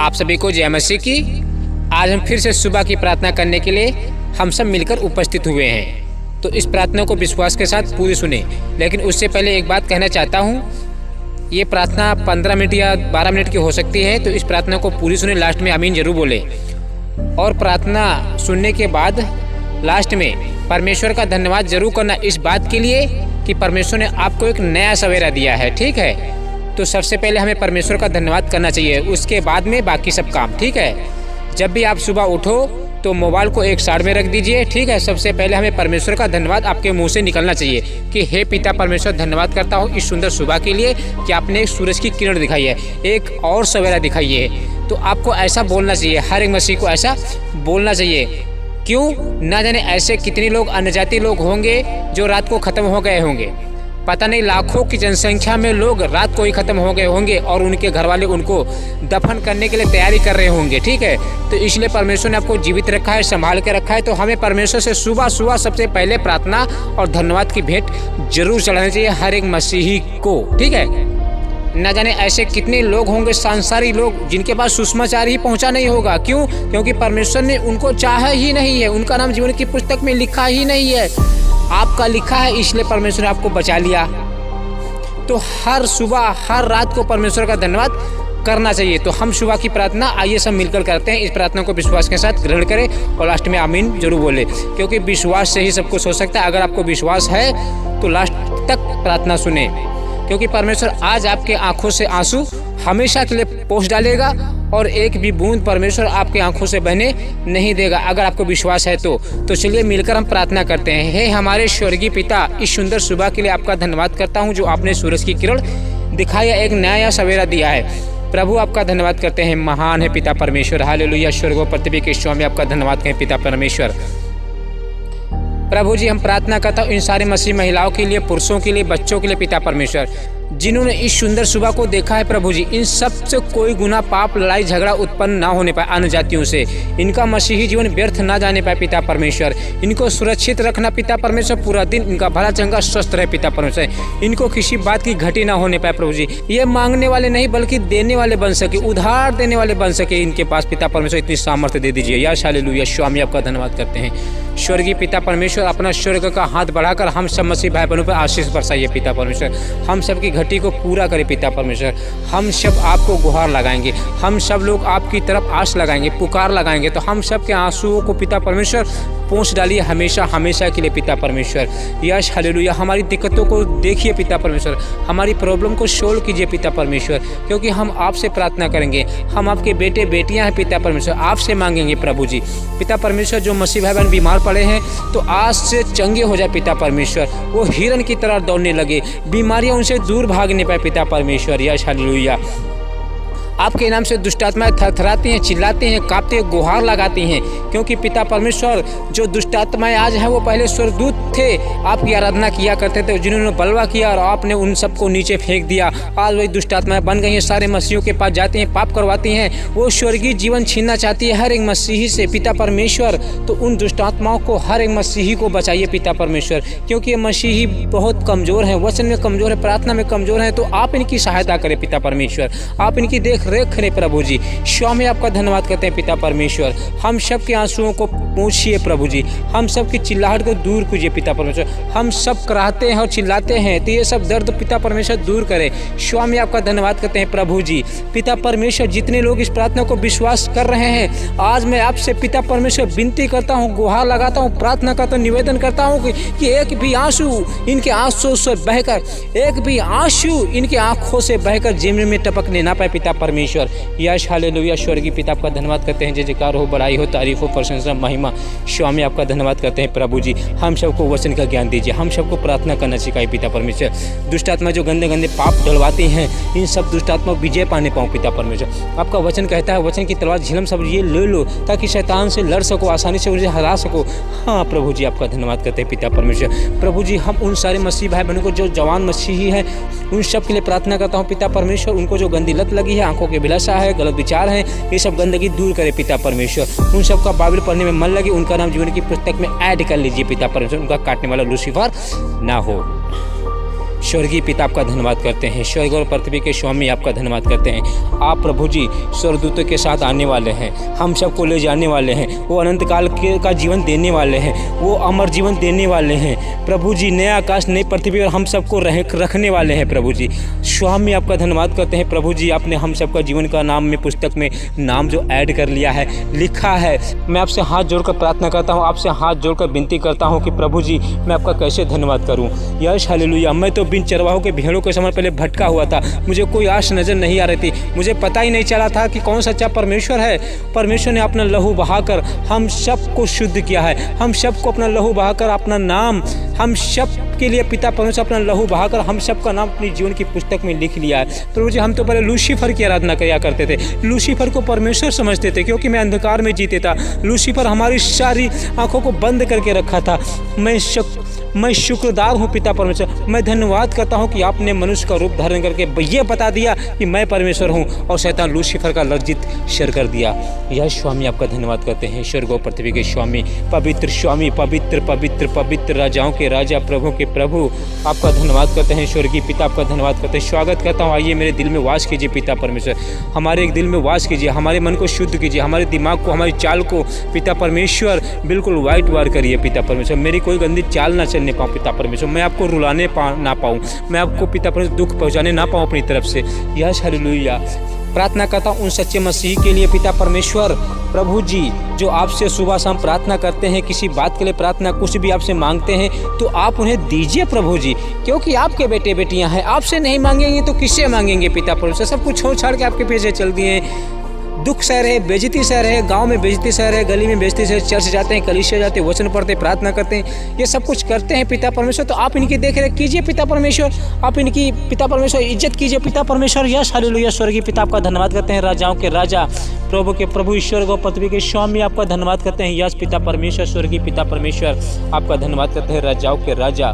आप सभी को जय मसीह की। आज हम फिर से सुबह की प्रार्थना करने के लिए हम सब मिलकर उपस्थित हुए हैं। तो इस प्रार्थना को विश्वास के साथ पूरी सुने। लेकिन उससे पहले एक बात कहना चाहता हूँ, ये प्रार्थना 15 मिनट या 12 मिनट की हो सकती है। तो इस प्रार्थना को पूरी सुने, लास्ट में आमीन जरूर बोले। और प्रार्थना सुनने के बाद लास्ट में परमेश्वर का धन्यवाद जरूर करना इस बात के लिए कि परमेश्वर ने आपको एक नया सवेरा दिया है। ठीक है, तो सबसे पहले हमें परमेश्वर का धन्यवाद करना चाहिए, उसके बाद में बाकी सब काम। ठीक है, जब भी आप सुबह उठो तो मोबाइल को एक साइड में रख दीजिए। ठीक है, सबसे पहले हमें परमेश्वर का धन्यवाद आपके मुंह से निकलना चाहिए कि हे पिता परमेश्वर, धन्यवाद करता हूँ इस सुंदर सुबह के लिए कि आपने सूरज की किरण दिखाई है, एक और सवेरा दिखाई है। तो आपको ऐसा बोलना चाहिए, हर एक मसीह को ऐसा बोलना चाहिए। क्यों ना जाने ऐसे कितने लोग अन्यजाति लोग होंगे जो रात को ख़त्म हो गए होंगे। पता नहीं लाखों की जनसंख्या में लोग रात को ही ख़त्म हो गए होंगे और उनके घर वाले उनको दफन करने के लिए तैयारी कर रहे होंगे। ठीक है, तो इसलिए परमेश्वर ने आपको जीवित रखा है, संभाल के रखा है। तो हमें परमेश्वर से सुबह सुबह सबसे पहले प्रार्थना और धन्यवाद की भेंट जरूर चढ़ानी चाहिए हर एक मसीही को। ठीक है, न जाने ऐसे कितने लोग होंगे सांसारिक लोग जिनके पास सुसमाचार ही पहुंचा नहीं होगा। क्यों? क्योंकि परमेश्वर ने उनको चाहा ही नहीं है, उनका नाम जीवन की पुस्तक में लिखा ही नहीं है। आपका लिखा है, इसलिए परमेश्वर ने आपको बचा लिया। तो हर सुबह हर रात को परमेश्वर का धन्यवाद करना चाहिए। तो हम सुबह की प्रार्थना आइए सब मिलकर करते हैं। इस प्रार्थना को विश्वास के साथ ग्रहण करें और लास्ट में आमीन जरूर बोले, क्योंकि विश्वास से ही सब कुछ हो सकता है। अगर आपको विश्वास है तो लास्ट तक प्रार्थना सुने, क्योंकि परमेश्वर आज आपके आंखों से आंसू हमेशा के लिए पोंछ डालेगा और एक भी बूंद परमेश्वर आपके आंखों से बहने नहीं देगा, अगर आपको विश्वास है तो चलिए मिलकर हम प्रार्थना करते हैं। हे हमारे स्वर्गीय पिता, इस सुंदर सुबह के लिए आपका धन्यवाद करता हूँ जो आपने सूरज की किरण दिखाया, एक नया सवेरा दिया है। प्रभु आपका धन्यवाद करते हैं, महान है पिता परमेश्वर। हालेलुया, स्वर्ग और पृथ्वी के स्वामी आपका धन्यवाद करें पिता परमेश्वर। प्रभु जी, हम प्रार्थना करता हूँ इन सारे मसीह महिलाओं के लिए, पुरुषों के लिए, बच्चों के लिए पिता परमेश्वर, जिन्होंने इस सुंदर सुबह को देखा है। प्रभु जी, इन सब से कोई गुनाह पाप लड़ाई झगड़ा उत्पन्न ना होने पाए अन्य जातियों से, इनका मसीही जीवन व्यर्थ ना जाने पाए पिता परमेश्वर। इनको सुरक्षित रखना पिता परमेश्वर, पूरा दिन इनका भला चंगा स्वस्थ रहे पिता परमेश्वर, इनको किसी बात की घटी ना होने पाए। प्रभु जी, ये मांगने वाले नहीं बल्कि देने वाले बन सके, उधार देने वाले बन सके इनके पास पिता परमेश्वर, इतनी सामर्थ्य दे दीजिए। या हालेलुया, स्वामी आपका धन्यवाद करते हैं। स्वर्गीय पिता परमेश्वर, अपना स्वर्ग का हाथ बढ़ाकर हम सब मसीह भाई बहनों पर आशीष बरसाइए पिता परमेश्वर। हम सब की घटी को पूरा करे पिता परमेश्वर। हम सब आपको गुहार लगाएंगे, हम सब लोग आपकी तरफ आस लगाएंगे, पुकार लगाएंगे। तो हम सब के आंसुओं को पिता परमेश्वर पहुँच डालिए हमेशा हमेशा के लिए पिता परमेश्वर। यश हालेलुया, हमारी दिक्कतों को देखिए पिता परमेश्वर, हमारी प्रॉब्लम को सोल्व कीजिए पिता परमेश्वर, क्योंकि हम आपसे प्रार्थना करेंगे। हम आपके बेटे बेटियां हैं पिता परमेश्वर, आपसे मांगेंगे प्रभु जी। पिता परमेश्वर, जो मसीह भाई बहन बीमार पड़े हैं तो आज से चंगे हो जाए पिता परमेश्वर, वो हिरन की तरह दौड़ने लगे, बीमारियां उनसे दूर भागने पाए पिता परमेश्वर। यश हालेलुया, आपके नाम से दुष्टात्माएं थरथराती हैं, चिल्लाती हैं, कांपती हैं, गुहार लगाती हैं, क्योंकि पिता परमेश्वर जो दुष्टात्माएं आज हैं वो पहले स्वर्गदूत थे, आपकी आराधना किया करते थे, जिन्होंने बलवा किया और आपने उन सबको नीचे फेंक दिया। आज वही दुष्टात्माएं बन गई हैं, सारे मसीहियों के पास जाती हैं, पाप करवाती हैं, वो स्वर्गीय जीवन छीनना चाहती है हर एक मसीही से पिता परमेश्वर। तो उन दुष्टात्माओं को, हर एक मसीही को बचाइए पिता परमेश्वर, क्योंकि ये मसीही बहुत कमज़ोर हैं, वचन में कमज़ोर है, प्रार्थना में कमज़ोर हैं। तो आप इनकी सहायता करें पिता परमेश्वर, आप इनकी देख रेख करें प्रभु जी। स्वामी आपका धन्यवाद करते हैं पिता परमेश्वर। हम सब के आंसुओं को पोंछिए प्रभु जी, हम सब की चिल्लाहट को दूर कीजिए पिता परमेश्वर। हम सब कराहते हैं और चिल्लाते हैं, तो ये सब दर्द पिता परमेश्वर दूर करे। स्वामी आपका धन्यवाद करते हैं प्रभु जी। पिता परमेश्वर, जितने लोग इस प्रार्थना को विश्वास कर रहे हैं, आज मैं आपसे पिता परमेश्वर विनती करता हूँ, गुहार लगाता हूँ, प्रार्थना करता हूँ, निवेदन करता हूँ कि एक भी आंसू इनके आंसुओं से बहकर, एक भी आंसू इनके आंखों से बहकर ज़मीन में टपकने ना पाए पिता परमेश्वर। यश हालेलुया, स्वर्गीय पिता आपका धन्यवाद करते हैं, जय जयकार हो, बड़ाई हो, तारीफ हो, प्रशंसा, महिमा। स्वामी आपका धन्यवाद करते हैं प्रभु जी। हम सबको वचन का ज्ञान दीजिए, हम सबको प्रार्थना करना सिखाइए पिता परमेश्वर। दुष्ट आत्मा जो गंदे गंदे पाप डलवाती हैं, इन सब दुष्ट आत्मा विजय पाने पाऊँ पिता परमेश्वर। आपका वचन कहता है, वचन की तलवार झिलम सब ये ले लो ताकि शैतान से लड़ सको, आसानी से उन्हें हरा सको। हाँ प्रभु जी, आपका धन्यवाद करते हैं पिता परमेश्वर। प्रभु जी, हम उन सारे मसीह भाई बहनों को जो जवान मसीही हैं, उन सब के लिए प्रार्थना करता हूँ पिता परमेश्वर। उनको जो गंदी लत लगी है, आंखों की अभिलाषा है, गलत विचार है, ये सब गंदगी दूर करे पिता परमेश्वर। उन सब का बाइबल पढ़ने में मन लगे, उनका नाम जीवन की पुस्तक में ऐड कर लीजिए पिता परमेश्वर, उनका काटने वाला लूसीफर ना हो। स्वर्गीय पिता आपका धन्यवाद करते हैं। स्वर्ग और पृथ्वी के स्वामी आपका धन्यवाद करते हैं। आप प्रभु जी स्वर्गदूतों के साथ आने वाले हैं, हम सबको ले जाने वाले हैं। वो अनंत काल का जीवन देने वाले हैं, वो अमर जीवन देने वाले हैं प्रभु जी। नया आकाश नई पृथ्वी और हम सबको रखने वाले हैं प्रभु जी। स्वामी आपका धन्यवाद करते हैं प्रभु जी। आपने हम सबका जीवन का नाम में पुस्तक में नाम जो ऐड कर लिया है, लिखा है। मैं आपसे हाथ जोड़कर प्रार्थना करता हूँ, आपसे हाथ जोड़कर विनती करता हूँ कि प्रभु जी मैं आपका कैसे धन्यवाद करूँ। यश हालेलुया। मैं तो बिन चरवाहों के भेड़ों के समय पहले भटका हुआ था, मुझे कोई आश नज़र नहीं आ रही थी, मुझे पता ही नहीं चला था कि कौन सच्चा परमेश्वर है। परमेश्वर ने अपना लहू बहाकर हम सबको शुद्ध किया है, हम सबको अपना लहू बहाकर अपना नाम हम सब के लिए पिता परमेश्वर अपना लहू बहाकर हम सब का नाम अपनी जीवन की पुस्तक में लिख लिया है प्रभु जी। हम तो पहले लूसीफर की आराधना किया करते थे, लूसीफर को परमेश्वर समझते थे क्योंकि मैं अंधकार में जीते था। लूसीफर हमारी सारी आंखों को बंद करके रखा था। मैं शुक्रदार हूँ पिता परमेश्वर, मैं धन्यवाद करता हूँ कि आपने मनुष्य का रूप धारण करके ये बता दिया कि मैं परमेश्वर हूँ और शैतान लूसीफर का लज्जित सिर कर दिया। यह स्वामी आपका धन्यवाद करते हैं। स्वर्ग और पृथ्वी के स्वामी, पवित्र स्वामी, पवित्र पवित्र पवित्र राजाओं के राजा, प्रभु के प्रभु, आपका धन्यवाद करते हैं। स्वर्गीय पिता आपका धन्यवाद करते हैं। स्वागत करता हूँ, आइए मेरे दिल में वास कीजिए पिता परमेश्वर, हमारे एक दिल में वास कीजिए, हमारे मन को शुद्ध कीजिए, हमारे दिमाग को, हमारी चाल को पिता परमेश्वर बिल्कुल वाइट वार करिए पिता परमेश्वर। मेरी कोई गंदी चाल ना चलने पाऊँ पिता परमेश्वर, मैं आपको रुलाने ना पाऊँ, मैं आपको पिता परमेश्वर दुख पहुँचाने ना पाऊँ अपनी तरफ से। Yes hallelujah. प्रार्थना करता हूँ उन सच्चे मसीह के लिए पिता परमेश्वर प्रभु जी, जो आपसे सुबह शाम प्रार्थना करते हैं, किसी बात के लिए प्रार्थना कुछ भी आपसे मांगते हैं तो आप उन्हें दीजिए प्रभु जी, क्योंकि आपके बेटे बेटियां हैं। आपसे नहीं मांगेंगे तो किससे मांगेंगे पिता परमेश्वर। सब कुछ छोड़ छाड़ के आपके पीछे चल दिए, दुख सह रहे, बेइज्जती सह रहे, गांव में बेइज्जती सह रहे, गली में बेइज्जती सह, चर्च जाते हैं, कलीसिया जाते हैं, वचन पढ़ते, प्रार्थना करते हैं, ये सब कुछ करते हैं पिता परमेश्वर। तो आप इनकी देख रेख कीजिए पिता परमेश्वर, आप इनकी पिता परमेश्वर इज्जत कीजिए पिता परमेश्वर। Yes hallelujah. स्वर्गीय पिता आपका धन्यवाद करते हैं, राजाओं के राजा, प्रभु के प्रभु, ईश्वर को पृथ्वी के स्वामी आपका धन्यवाद करते हैं। यस पिता परमेश्वर, स्वर्गीय पिता परमेश्वर आपका धन्यवाद करते हैं, राजाओं के राजा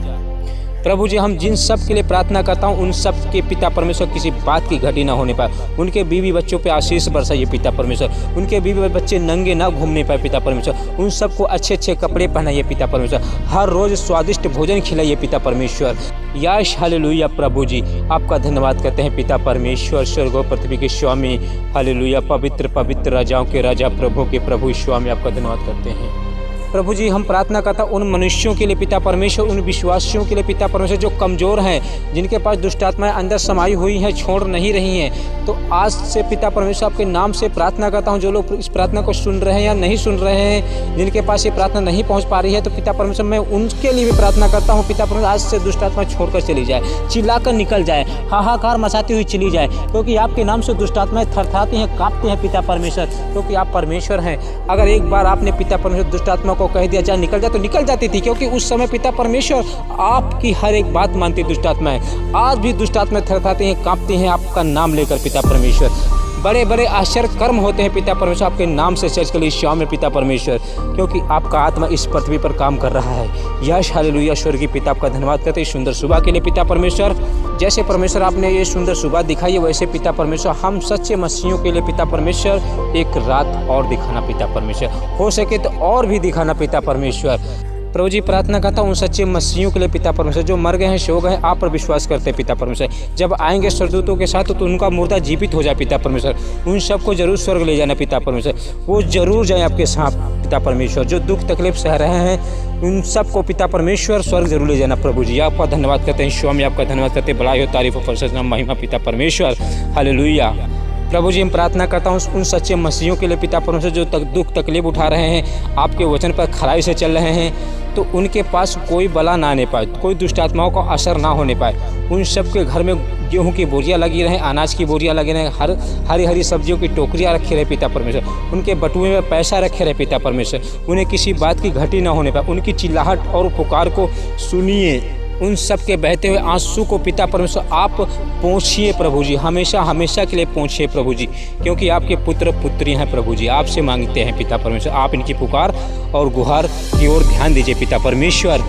प्रभु जी। हम जिन सब के लिए प्रार्थना करता हूँ उन सब के पिता परमेश्वर किसी बात की घटी ना होने पाए, उनके बीवी बच्चों पे आशीष बरसाइए पिता परमेश्वर, उनके बीवी बच्चे नंगे ना घूमने पाए पिता परमेश्वर, उन सबको अच्छे अच्छे कपड़े पहनाइए पिता परमेश्वर, हर रोज स्वादिष्ट भोजन खिलाइए पिता परमेश्वर। यश हालेलुया। प्रभु जी आपका धन्यवाद करते हैं पिता परमेश्वर, स्वर्ग और पृथ्वी के स्वामी, हालेलुया। पवित्र पवित्र राजाओं के राजा, प्रभु के प्रभु स्वामी आपका धन्यवाद करते हैं प्रभु जी। हम प्रार्थना करता उन मनुष्यों के लिए पिता परमेश्वर, उन विश्वासियों के लिए पिता परमेश्वर जो कमज़ोर हैं, जिनके पास दुष्ट आत्माएं अंदर समाई हुई हैं, छोड़ नहीं रही हैं। तो आज से पिता परमेश्वर आपके नाम से प्रार्थना करता हूं, जो लोग इस प्रार्थना को सुन रहे हैं या नहीं सुन रहे हैं, जिनके पास ये प्रार्थना नहीं पहुंच पा रही है, तो पिता परमेश्वर मैं उनके लिए भी प्रार्थना करता हूँ पिता परमेश्वर, आज से दुष्ट आत्मा छोड़कर चली जाए, चिल्लाकर निकल जाए, हाहाकार मचाती हुई चली जाए, क्योंकि आपके नाम से दुष्ट आत्माएं थरथराती हैं, कांपती हैं पिता परमेश्वर, क्योंकि आप परमेश्वर हैं। अगर एक बार आपने पिता परमेश्वर दुष्ट आत्मा को कह दिया जा निकल जा, तो निकल जाती थी, क्योंकि उस समय पिता परमेश्वर आपकी हर एक बात मानती दुष्ट आत्माएं। आज भी दुष्ट आत्माएं थरथराती हैं, कांपती हैं आपका नाम लेकर पिता परमेश्वर। बड़े बड़े आश्चर्य कर्म होते हैं पिता परमेश्वर आपके नाम से चर्च के लिए शाम में पिता परमेश्वर, क्योंकि आपका आत्मा इस पृथ्वी पर काम कर रहा है। यश हालेलुया। स्वर्गीय पिता आपका धन्यवाद करते हैं सुंदर सुबह के लिए पिता परमेश्वर। जैसे परमेश्वर आपने ये सुंदर सुबह दिखाई है, वैसे पिता परमेश्वर हम सच्चे मसीहियों के लिए पिता परमेश्वर एक रात और दिखाना पिता परमेश्वर, हो सके तो और भी दिखाना पिता परमेश्वर। प्रभु जी प्रार्थना करता हूँ उन सच्चे मसीहियों के लिए पिता परमेश्वर जो मर गए हैं, सो गए हैं, आप पर विश्वास करते हैं पिता परमेश्वर। जब आएंगे स्वर्गदूतों के साथ तो उनका मुर्दा जीवित हो जाए पिता परमेश्वर, उन सबको जरूर स्वर्ग ले जाना पिता परमेश्वर, वो जरूर जाए आपके साथ पिता परमेश्वर। जो दुख तकलीफ सह रहे हैं उन सबको पिता परमेश्वर स्वर्ग जरूर ले जाना प्रभु जी। आपका धन्यवाद करते हैं स्वामी, आपका धन्यवाद करते हैं, बड़ाई हो तारीफ हो प्रशंसा महिमा पिता परमेश्वर। हालेलुया। प्रभु जी हम प्रार्थना करता हूँ उन सच्चे मसीहियों के लिए पिता परमेश्वर जो दुख तकलीफ उठा रहे हैं, आपके वचन पर खराई से चल रहे हैं, तो उनके पास कोई बला ना आने पाए, कोई दुष्ट आत्माओं का असर ना होने पाए। उन सब के घर में गेहूं की बोरियां लगी रहें, अनाज की बोरियां लगी रहें, हरी हरी सब्जियों की टोकरियां रखे रहे पिता परमेश्वर, उनके बटुए में पैसा रखे रहे पिता परमेश्वर, उन्हें किसी बात की घटी ना होने पाए। उनकी चिल्लाहट और पुकार को सुनिए, उन सब के बहते हुए आंसू को पिता परमेश्वर आप पहुँचिए प्रभु जी, हमेशा हमेशा के लिए पहुँचिए प्रभु जी, क्योंकि आपके पुत्र पुत्रियाँ हैं प्रभु जी। आपसे मांगते हैं पिता परमेश्वर, आप इनकी पुकार और गुहार की ओर ध्यान दीजिए पिता परमेश्वर।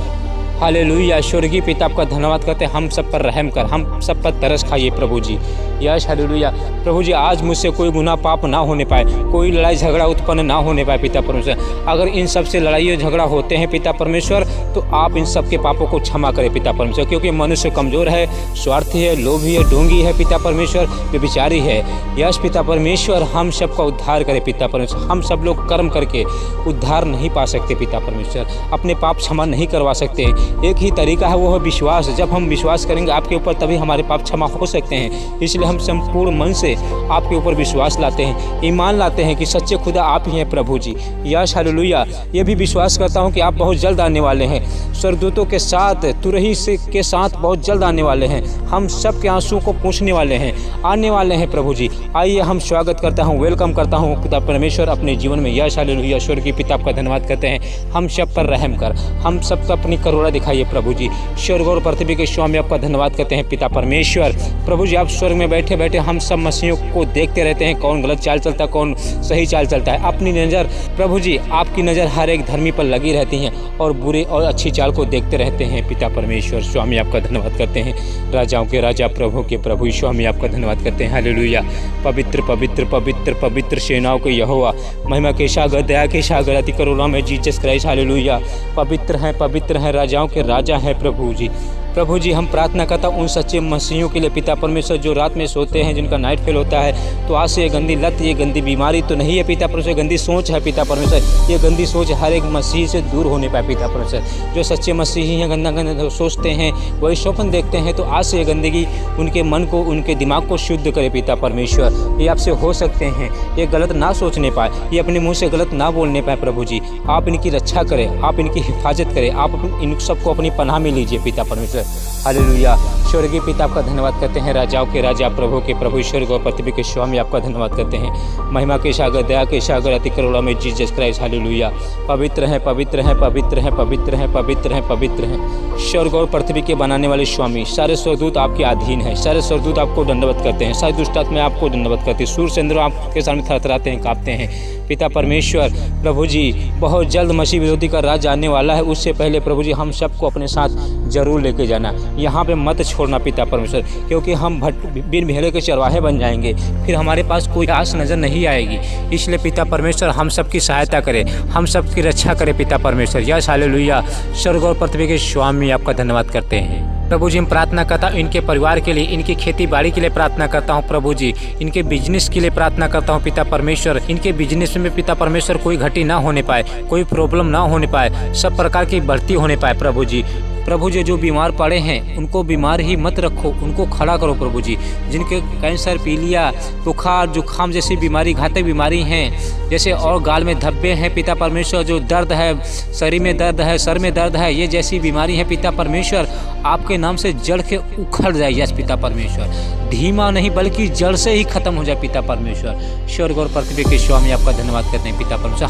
हालेलुया। स्वर्गीय पिता आपका धन्यवाद करते हैं, हम सब पर रहम कर, हम सब पर तरस खाइए प्रभु जी। यश हालेलुया। प्रभु जी आज मुझसे कोई गुनाह पाप ना होने पाए, कोई लड़ाई झगड़ा उत्पन्न ना होने पाए पिता परमेश्वर। अगर इन सब से लड़ाई और झगड़ा होते हैं पिता परमेश्वर, तो आप इन सब के पापों को क्षमा करें पिता परमेश्वर, क्योंकि मनुष्य कमज़ोर है, स्वार्थी है, लोभी है, ढोंगी है पिता परमेश्वर, व्यभिचारी है। यश पिता परमेश्वर हम सब का उद्धार करें पिता परमेश्वर। हम सब लोग कर्म करके उद्धार नहीं पा सकते पिता परमेश्वर, अपने पाप क्षमा नहीं करवा सकते। एक ही तरीका है, वो है विश्वास। जब हम विश्वास करेंगे आपके ऊपर, तभी हमारे पाप क्षमा हो सकते हैं। इसलिए हम संपूर्ण मन से आपके ऊपर विश्वास लाते हैं, ईमान लाते हैं कि सच्चे खुदा आप ही हैं प्रभु जी। यश हालेलुया। ये भी विश्वास करता हूँ कि आप बहुत जल्द आने वाले हैं, स्वर्गदूतों के साथ, तुरही से के साथ बहुत जल्द आने वाले हैं। हम सब के आंसुओं को पूंछने वाले हैं, आने वाले हैं प्रभु जी। आइए हम स्वागत करता हूँ, वेलकम करता हूँ पिता परमेश्वर अपने जीवन में। यश हालेलुया। स्वर्गीय पिता आपका धन्यवाद करते हैं, हम सब पर रहम कर, हम सब को अपनी करुणा दिखाइए प्रभु जी। स्वर्ग और पृथ्वी के स्वामी आपका धन्यवाद करते हैं पिता परमेश्वर। प्रभु जी आप स्वर्ग में बैठे बैठे हम सब मसीहों को देखते रहते हैं, कौन गलत चाल चलता है, कौन सही चाल चलता है। अपनी नज़र प्रभु जी, आपकी नज़र हर एक धर्मी पर लगी रहती हैं और बुरे और अच्छी चाल को देखते रहते हैं पिता परमेश्वर। स्वामी आपका धन्यवाद करते हैं, राजाओं के राजा, प्रभु के प्रभु। स्वामी आपका धन्यवाद करते हैं। हालेलुया। पवित्र पवित्र पवित्र पवित्र सेनाओं के यहोवा, महिमा के सागर, दया के सागर, अति करुणा में जीसस क्राइस्ट। हालेलुया। पवित्र हैं, राजाओं के राजा हैं प्रभु जी। प्रभु जी हम प्रार्थना करता हूँ उन सच्चे मसीहों के लिए पिता परमेश्वर, जो रात में सोते हैं, जिनका नाइट फेल होता है। तो आज से ये गंदी लत, ये गंदी बीमारी तो नहीं है पिता परमेश्वर, गंदी सोच है पिता परमेश्वर। ये गंदी सोच हर एक मसीह से दूर होने पाए पिता परमेश्वर। जो सच्चे मसीही हैं, गंदा गंदा सोचते हैं, वही स्वप्न देखते हैं, तो आज से ये गंदगी उनके मन को, उनके दिमाग को शुद्ध करे पिता परमेश्वर। ये आपसे हो सकते हैं, ये गलत ना सोचने पाए, ये अपने मुँह से गलत ना बोलने पाए प्रभु जी। आप इनकी रक्षा करें, आप इनकी हिफाजत करें, आप इन सबको अपनी पनाह में लीजिए पिता परमेश्वर। हालेलुया। स्वर्गीय पिता आपका धन्यवाद करते हैं, राजाओं के राजा, प्रभु के प्रभु, स्वर्ग और पृथ्वी के स्वामी आपका धन्यवाद करते हैं। महिमा के सागर, दया के सागर, अति करुणा में जीसस क्राइस्ट। हालेलुया। पवित्र हैं, पवित्र हैं, पवित्र हैं, पवित्र हैं, पवित्र हैं, पवित्र हैं। स्वर्ग और पृथ्वी के बनाने वाले स्वामी, सारे स्वर्गदूत आपके अधीन हैं, सारे स्वर्गदूत आपको दंडवत करते हैं, सारी दुष्ट आत्माएं आपको दंडवत करती हैं, सूर्य चंद्र आपके सामने थरथराते हैं, कांपते हैं पिता परमेश्वर। प्रभु जी बहुत जल्द मसीह विरोधी का राज आने वाला है, उससे पहले प्रभु जी हम सबको अपने साथ जरूर लेके जाना, यहाँ पे मत छोड़ना पिता परमेश्वर, क्योंकि हम बिन भेड़ों के चरवाहे बन जाएंगे, फिर हमारे पास कोई आस नज़र नहीं आएगी। इसलिए पिता परमेश्वर हम सब की सहायता करें, हम सब की रक्षा करें पिता परमेश्वर। Yes hallelujah. स्वर्ग और पृथ्वी के स्वामी आपका धन्यवाद करते हैं प्रभु जी। हम प्रार्थना करता हूँ इनके परिवार के लिए, इनकी खेती बाड़ी के लिए प्रार्थना करता हूँ प्रभु जी, इनके बिजनेस के लिए प्रार्थना करता हूँ पिता परमेश्वर। इनके बिजनेस में पिता परमेश्वर कोई घटी ना होने पाए, कोई प्रॉब्लम ना होने पाए, सब प्रकार की बढ़ती होने पाए प्रभु जी। प्रभु जी जो बीमार पड़े हैं उनको बीमार ही मत रखो, उनको खड़ा करो प्रभु जी। जिनके कैंसर, पीलिया, बुखार, जुखाम जैसी बीमारी, घातक बीमारी हैं, जैसे और गाल में धब्बे हैं पिता परमेश्वर, जो दर्द है, शरीर में दर्द है, सर में दर्द है, ये जैसी बीमारी है पिता परमेश्वर, आपके नाम से जड़ के उखड़ जाए। यस पिता परमेश्वर, धीमा नहीं बल्कि जड़ से ही खत्म हो जाए पिता परमेश्वर। स्वर्ग और पृथ्वी के स्वामी आपका धन्यवाद करते हैं पिता परमेश्वर।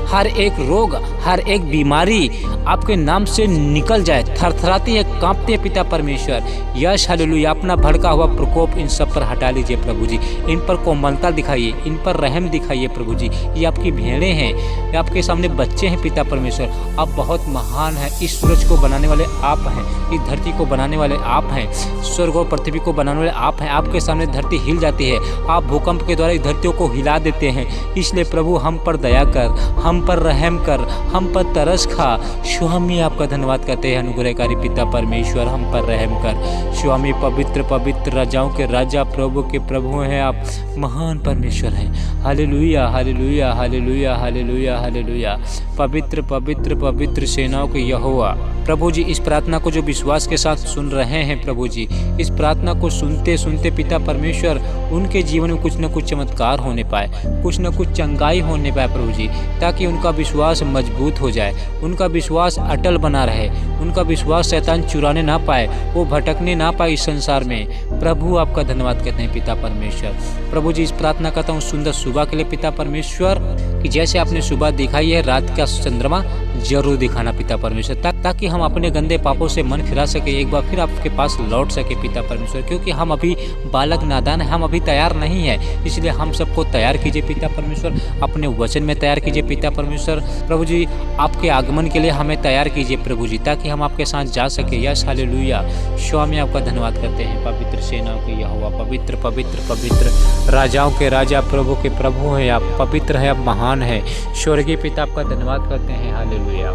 हर एक रोग, हर एक बीमारी आपके नाम से निकल जाए, थरथराती है, कांपते हैं पिता परमेश्वर। यश हालेलुया। अपना भड़का हुआ प्रकोप इन सब पर हटा लीजिए प्रभु जी, इन पर कोमलता दिखाइए, इन पर रहम दिखाइए प्रभु जी। ये आपकी भेड़ें हैं, ये आपके सामने बच्चे हैं पिता परमेश्वर। आप बहुत महान हैं, इस सूरज को बनाने वाले आप हैं, इस धरती को बनाने वाले आप हैं, स्वर्ग और पृथ्वी को बनाने वाले आप हैं। आपके सामने धरती हिल जाती है, आप भूकंप के द्वारा इस धरतियों को हिला देते हैं। इसलिए प्रभु हम पर दया कर, हम पर रहम कर, हम पर तरस खा। स्वामी आपका धन्यवाद करते हैं अनुग्रहकारी पिता परमेश्वर, हम पर रहम कर। स्वामी पवित्र पवित्र, राजाओं के राजा, प्रभु के प्रभु हैं आप, महान परमेश्वर हैं। Hallelujah hallelujah hallelujah hallelujah hallelujah. पवित्र पवित्र पवित्र सेनाओं के यहोवा। प्रभु जी इस प्रार्थना को जो विश्वास के साथ सुन रहे हैं प्रभु जी, इस प्रार्थना को सुनते सुनते पिता परमेश्वर उनके जीवन में कुछ न कुछ चमत्कार होने पाए, कुछ न कुछ चंगाई होने पाए प्रभु जी, ताकि उनका विश्वास मजबूत हो जाए, उनका विश्वास अटल बना रहे, उनका विश्वास शैतान चुराने ना पाए, वो भटकने ना पाए इस संसार में। प्रभु आपका धन्यवाद करते हैं पिता परमेश्वर। प्रभु जी इस प्रार्थना करता हूँ सुंदर सुबह के लिए पिता परमेश्वर, कि जैसे आपने सुबह दिखाई है, रात का चंद्रमा जरूर दिखाना पिता परमेश्वर, ताकि हम अपने गंदे पापों से मन फिरा सके, एक बार फिर आपके पास लौट सके पिता परमेश्वर। क्योंकि हम अभी बालक नादान हैं, हम अभी तैयार नहीं है, इसलिए हम सबको तैयार कीजिए पिता परमेश्वर, अपने वचन में तैयार कीजिए पिता परमेश्वर। प्रभु जी आपके आगमन के लिए हमें तैयार कीजिए प्रभु जी, ताकि हम आपके साथ जा सके। Yes hallelujah. स्वामी आपका धन्यवाद करते हैं। पवित्र सेनाओं के यहोवा, पवित्र पवित्र पवित्र, राजाओं के राजा, प्रभु के प्रभु हैं आप, पवित्र है आप, महान है। स्वर्गीय पिता आपका धन्यवाद करते हैं। हालेलुया।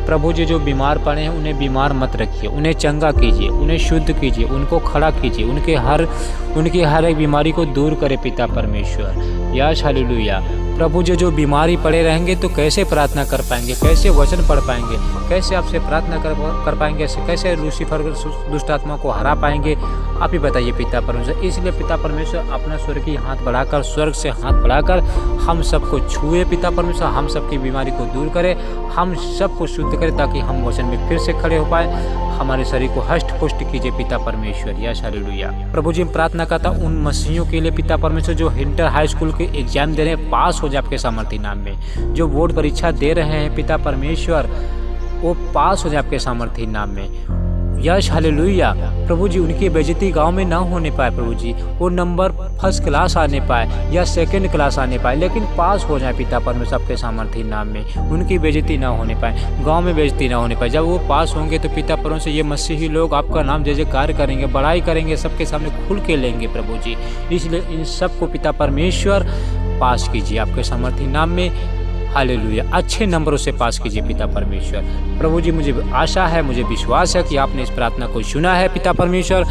प्रभु जी जो बीमार पड़े हैं उन्हें बीमार मत रखिए, उन्हें चंगा कीजिए, उन्हें शुद्ध कीजिए, उनको खड़ा कीजिए, उनकी हर एक बीमारी को दूर करे पिता परमेश्वर। Yes hallelujah. प्रभु जी जो बीमारी पड़े रहेंगे तो कैसे प्रार्थना कर पाएंगे, कैसे वचन पढ़ पाएंगे, कैसे आपसे प्रार्थना कर पाएंगे, कैसे लूसीफर दुष्ट आत्मा को हरा पाएंगे, आप ही बताइए पिता परमेश्वर। इसलिए पिता परमेश्वर अपना स्वर्गीय हाथ बढ़ाकर, स्वर्ग से हाथ बढ़ाकर हम सबको छुए पिता परमेश्वर, हम सबकी बीमारी को दूर करे, हम सबको शुद्ध करे, ताकि हम वचन में फिर से खड़े हो पाए। हमारे शरीर को हष्ट पुष्ट कीजिए पिता परमेश्वर। Yes hallelujah. प्रभु जी प्रार्थना करता उन मसीहियों के लिए पिता परमेश्वर जो इंटर हाई स्कूल के एग्जाम दे रहे हैं, पास हो जाए आपके सामर्थ्य नाम में। जो बोर्ड परीक्षा दे रहे हैं पिता परमेश्वर, वो पास हो जाए आपके सामर्थ्य नाम में। Yes hallelujah. प्रभु जी उनकी बेइज्जती गांव में ना होने पाए प्रभु जी, वो नंबर फर्स्ट क्लास आने पाए या सेकंड क्लास आने पाए, लेकिन पास हो जाए पिता परमेश्वर आपके सामर्थ्य नाम में। उनकी बेइज्जती ना होने पाए, गांव में बेइज्जती ना होने पाए। जब वो पास होंगे तो पिता परमेश्वर ये मसीही लोग आपका नाम जय जयकार करेंगे, बड़ाई करेंगे, सबके सामने खुल के लेंगे प्रभु जी। इसलिए इन सबको पिता परमेश्वर पास कीजिए आपके सामर्थ्य नाम में। हालेलुया। अच्छे नंबरों से पास कीजिए पिता परमेश्वर। प्रभु जी मुझे आशा है, मुझे विश्वास है कि आपने इस प्रार्थना को सुना है पिता परमेश्वर।